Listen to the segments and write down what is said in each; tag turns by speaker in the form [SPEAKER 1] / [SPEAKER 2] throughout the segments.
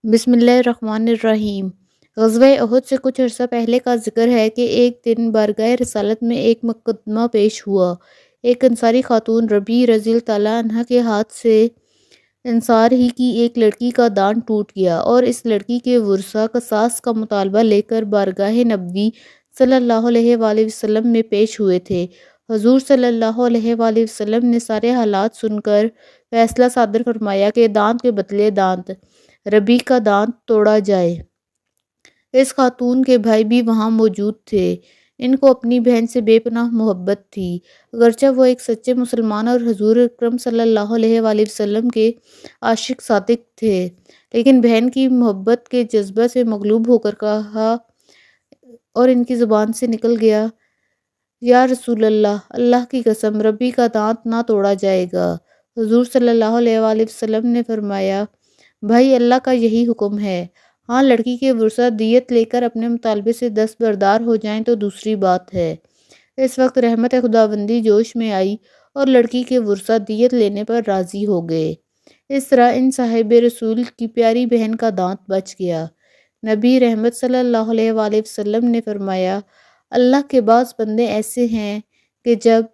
[SPEAKER 1] بسم اللہ الرحمن الرحیم۔ غزوہ احد سے کچھ عرصہ پہلے کا ذکر ہے کہ ایک دن بارگاہ رسالت میں ایک مقدمہ پیش ہوا۔ ایک انصاری خاتون ربیع رضی اللہ تعالیٰ عنہ کے ہاتھ سے انصار ہی کی ایک لڑکی کا دانت ٹوٹ گیا اور اس لڑکی کے ورثاء قصاص کا مطالبہ لے کر بارگاہ نبوی صلی اللہ علیہ وآلہ وسلم میں پیش ہوئے تھے۔ حضور صلی اللہ علیہ وآلہ وسلم نے سارے حالات سن کر فیصلہ صادر فرمایا کہ دانت کے بدلے دانت، ربیع کا دانت توڑا جائے۔ اس خاتون کے بھائی بھی وہاں موجود تھے۔ ان کو اپنی بہن سے بے پناہ محبت تھی، اگرچہ وہ ایک سچے مسلمان اور حضور اکرم صلی اللہ علیہ وآلہ وسلم کے عاشق صادق تھے، لیکن بہن کی محبت کے جذبہ سے مغلوب ہو کر کہا اور ان کی زبان سے نکل گیا، یا رسول اللہ، اللہ کی قسم ربیع کا دانت نہ توڑا جائے گا۔ حضور صلی اللہ علیہ وآلہ وسلم نے فرمایا، بھائی اللہ کا یہی حکم ہے، ہاں لڑکی کے ورثاء دیت لے کر اپنے مطالبے سے دستبردار ہو جائیں تو دوسری بات ہے۔ اس وقت رحمت خداوندی جوش میں آئی اور لڑکی کے ورثاء دیت لینے پر راضی ہو گئے۔ اس طرح ان صاحب رسول کی پیاری بہن کا دانت بچ گیا۔ نبی رحمت صلی اللہ علیہ وآلہ وسلم نے فرمایا، اللہ کے بعض بندے ایسے ہیں کہ جب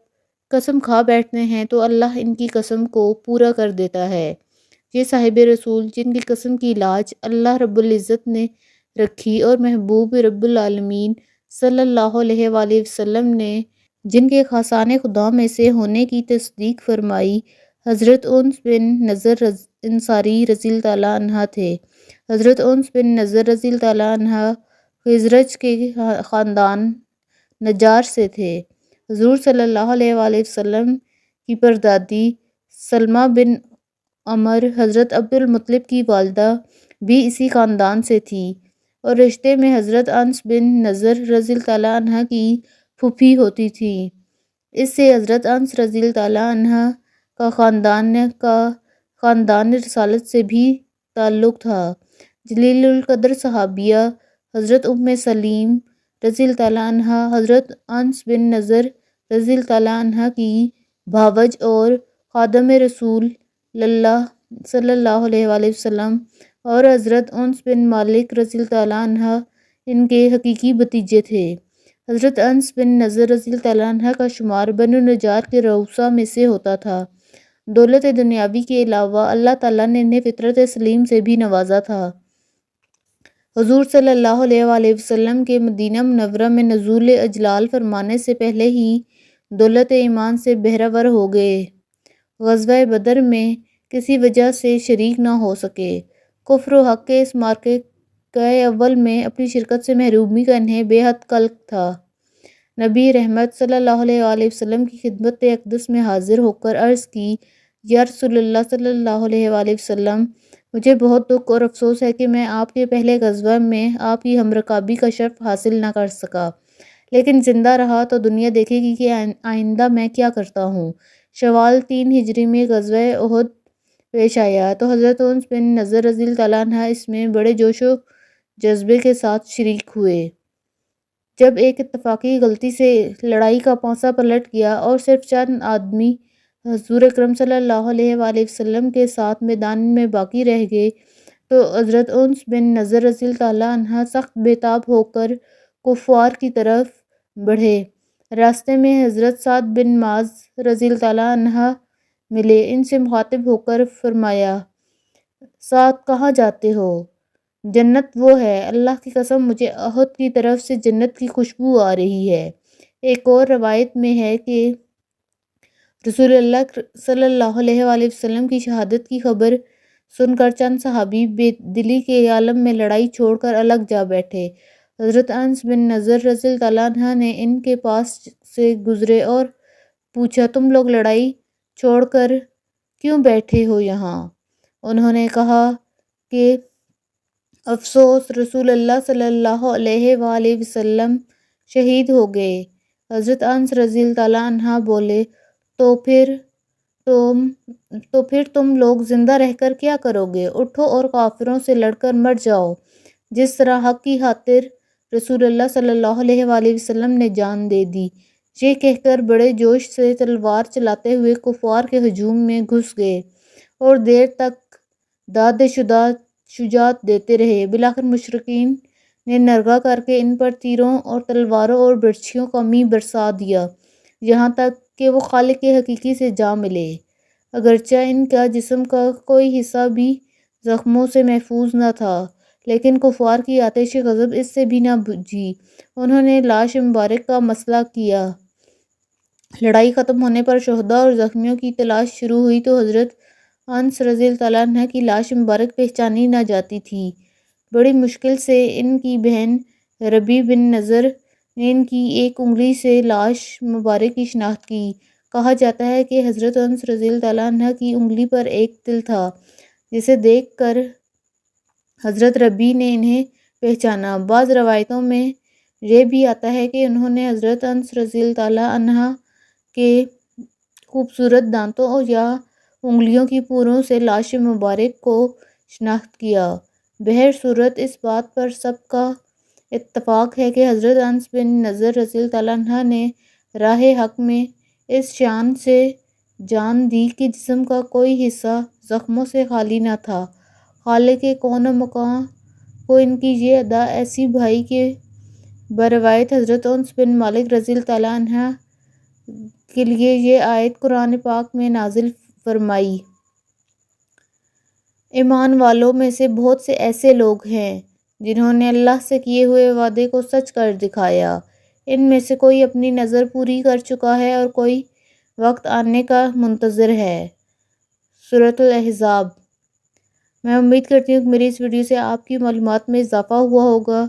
[SPEAKER 1] قسم کھا بیٹھتے ہیں تو اللہ ان کی قسم کو پورا کر دیتا ہے۔ یہ صاحب رسول جن کی قسم کی لاج اللہ رب العزت نے رکھی اور محبوب رب العالمین صلی اللہ علیہ وآلہ وسلم نے جن کے خاصان خدا میں سے ہونے کی تصدیق فرمائی، حضرت انس بن نضر انصاری رضی اللہ تعالیٰ عنہ تھے۔ حضرت انس بن نضر رضی اللہ تعالیٰ عنہ خزرج کے خاندان نجار سے تھے۔ حضور صلی اللہ علیہ وآلہ وسلم کی پردادی سلمہ بن عمر حضرت عبد المطلب کی والدہ بھی اسی خاندان سے تھی اور رشتے میں حضرت انس بن نضر رضی اللہ تعالیٰ عنہ کی پھوپھی ہوتی تھی۔ اس سے حضرت انس رضی اللہ تعالیٰ عنہ کا خاندان رسالت سے بھی تعلق تھا۔ جلیل القدر صحابیہ حضرت ام سلیم رضی اللہ تعالیٰ عنہ حضرت انس بن نضر رضی اللہ تعالیٰ عنہ کی بھاوج اور خادم رسول اللہ صلی اللہ علیہ وآلہ وسلم اور حضرت انس بن مالک رضی اللہ تعالیٰ عنہ ان کے حقیقی بھتیجے تھے۔ حضرت انس بن نضر رضی اللہ تعالیٰ عنہ کا شمار بنو نجار کے رؤسا میں سے ہوتا تھا۔ دولت دنیاوی کے علاوہ اللہ تعالیٰ نے انہیں فطرت سلیم سے بھی نوازا تھا۔ حضور صلی اللہ علیہ وآلہ وسلم کے مدینہ منورہ میں نزول اجلال فرمانے سے پہلے ہی دولت ایمان سے بہرہ ہو گئے۔ غزوہ بدر میں کسی وجہ سے شریک نہ ہو سکے۔ کفر و حق کے اس معرکہ اول میں اپنی شرکت سے محرومی کا انہیں بے حد قلق تھا۔ نبی رحمت صلی اللہ علیہ وآلہ وسلم کی خدمت اقدس میں حاضر ہو کر عرض کی، یا رسول اللہ صلی اللہ علیہ وآلہ وسلم، مجھے بہت دکھ اور افسوس ہے کہ میں آپ کے پہلے غزوہ میں آپ کی ہمرکابی کا شرف حاصل نہ کر سکا، لیکن زندہ رہا تو دنیا دیکھے گی کہ آئندہ میں کیا کرتا ہوں۔ شوال 3 ہجری میں غزوہ احد پیش آیا تو حضرت انس بن نضر رضی اللہ تعالیٰ عنہ اس میں بڑے جوش و جذبے کے ساتھ شریک ہوئے۔ جب ایک اتفاقی غلطی سے لڑائی کا پانسا پلٹ گیا اور صرف چند آدمی حضور اکرم صلی اللہ علیہ وآلہ وسلم کے ساتھ میدان میں باقی رہ گئے تو حضرت انس بن نضر رضی اللہ تعالیٰ عنہ سخت بے تاب ہو کر کفار کی طرف بڑھے۔ راستے میں حضرت سعد بن معاذ رضی اللہ تعالیٰ عنہ ملے۔ ان سے مخاطب ہو کر فرمایا، سعد کہاں جاتے ہو؟ جنت وہ ہے، اللہ کی قسم مجھے احد کی طرف سے جنت کی خوشبو آ رہی ہے۔ ایک اور روایت میں ہے کہ رسول اللہ صلی اللہ علیہ وآلہ وسلم کی شہادت کی خبر سن کر چند صحابی بے دلی کے عالم میں لڑائی چھوڑ کر الگ جا بیٹھے۔ حضرت انس بن نضر رضی اللہ تعالیٰ عنہ نے ان کے پاس سے گزرے اور پوچھا، تم لوگ لڑائی چھوڑ کر کیوں بیٹھے ہو یہاں؟ انہوں نے کہا کہ افسوس، رسول اللہ صلی اللہ علیہ وآلہ وسلم شہید ہو گئے۔ حضرت انس رضی اللہ تعالیٰ عنہ بولے، تو پھر تم لوگ زندہ رہ کر کیا کرو گے؟ اٹھو اور کافروں سے لڑ کر مر جاؤ، جس طرح حق کی خاطر رسول اللہ صلی اللہ علیہ وآلہ وسلم نے جان دے دی۔ یہ کہہ کر بڑے جوش سے تلوار چلاتے ہوئے کفار کے ہجوم میں گھس گئے اور دیر تک داد شدہ شجاعت دیتے رہے۔ بالآخر مشرکین نے نرغہ کر کے ان پر تیروں اور تلواروں اور برچھیوں کا می برسا دیا، یہاں تک کہ وہ خالق حقیقی سے جا ملے۔ اگرچہ ان کا جسم کا کوئی حصہ بھی زخموں سے محفوظ نہ تھا، لیکن کفار کی آتش غضب اس سے بھی نہ بجھی۔ انہوں نے لاش مبارک کا مسئلہ کیا۔ لڑائی ختم ہونے پر شہداء اور زخمیوں کی تلاش شروع ہوئی تو حضرت انس رضی اللہ تعالیٰ عنہ کی لاش مبارک پہچانی نہ جاتی تھی۔ بڑی مشکل سے ان کی بہن ربیع بن نذر نے ان کی ایک انگلی سے لاش مبارک کی شناخت کی۔ کہا جاتا ہے کہ حضرت انس رضی اللہ تعالیٰ عنہ کی انگلی پر ایک تل تھا، جسے دیکھ کر حضرت ربیع نے انہیں پہچانا۔ بعض روایتوں میں یہ بھی آتا ہے کہ انہوں نے حضرت انس رضی اللہ تعالیٰ عنہ کے خوبصورت دانتوں یا انگلیوں کی پوروں سے لاش مبارک کو شناخت کیا۔ بہر صورت اس بات پر سب کا اتفاق ہے کہ حضرت انس بن نذر رضی اللہ تعالیٰ عنہ نے راہ حق میں اس شان سے جان دی کہ جسم کا کوئی حصہ زخموں سے خالی نہ تھا۔ خالق کون و مکان کو ان کی یہ ادا ایسی بھائی کہ بروایت حضرت انس بن مالک رضی اللہ تعالیٰ عنہ کے لیے یہ آیت قرآن پاک میں نازل فرمائی۔ ایمان والوں میں سے بہت سے ایسے لوگ ہیں جنہوں نے اللہ سے کیے ہوئے وعدے کو سچ کر دکھایا۔ ان میں سے کوئی اپنی نظر پوری کر چکا ہے اور کوئی وقت آنے کا منتظر ہے۔ سورۃ الاحزاب۔ میں امید کرتی ہوں کہ میری اس ویڈیو سے آپ کی معلومات میں اضافہ ہوا ہوگا،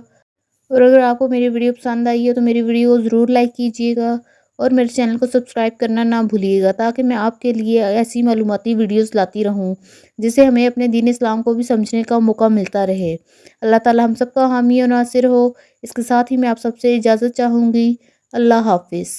[SPEAKER 1] اور اگر آپ کو میری ویڈیو پسند آئی ہے تو میری ویڈیو کو ضرور لائک کیجیے گا اور میرے چینل کو سبسکرائب کرنا نہ بھولیے گا، تاکہ میں آپ کے لیے ایسی معلوماتی ویڈیوز لاتی رہوں جس سے ہمیں اپنے دین اسلام کو بھی سمجھنے کا موقع ملتا رہے۔ اللہ تعالی ہم سب کا حامی و ناصر ہو۔ اس کے ساتھ ہی میں آپ سب سے اجازت چاہوں گی۔ اللہ حافظ۔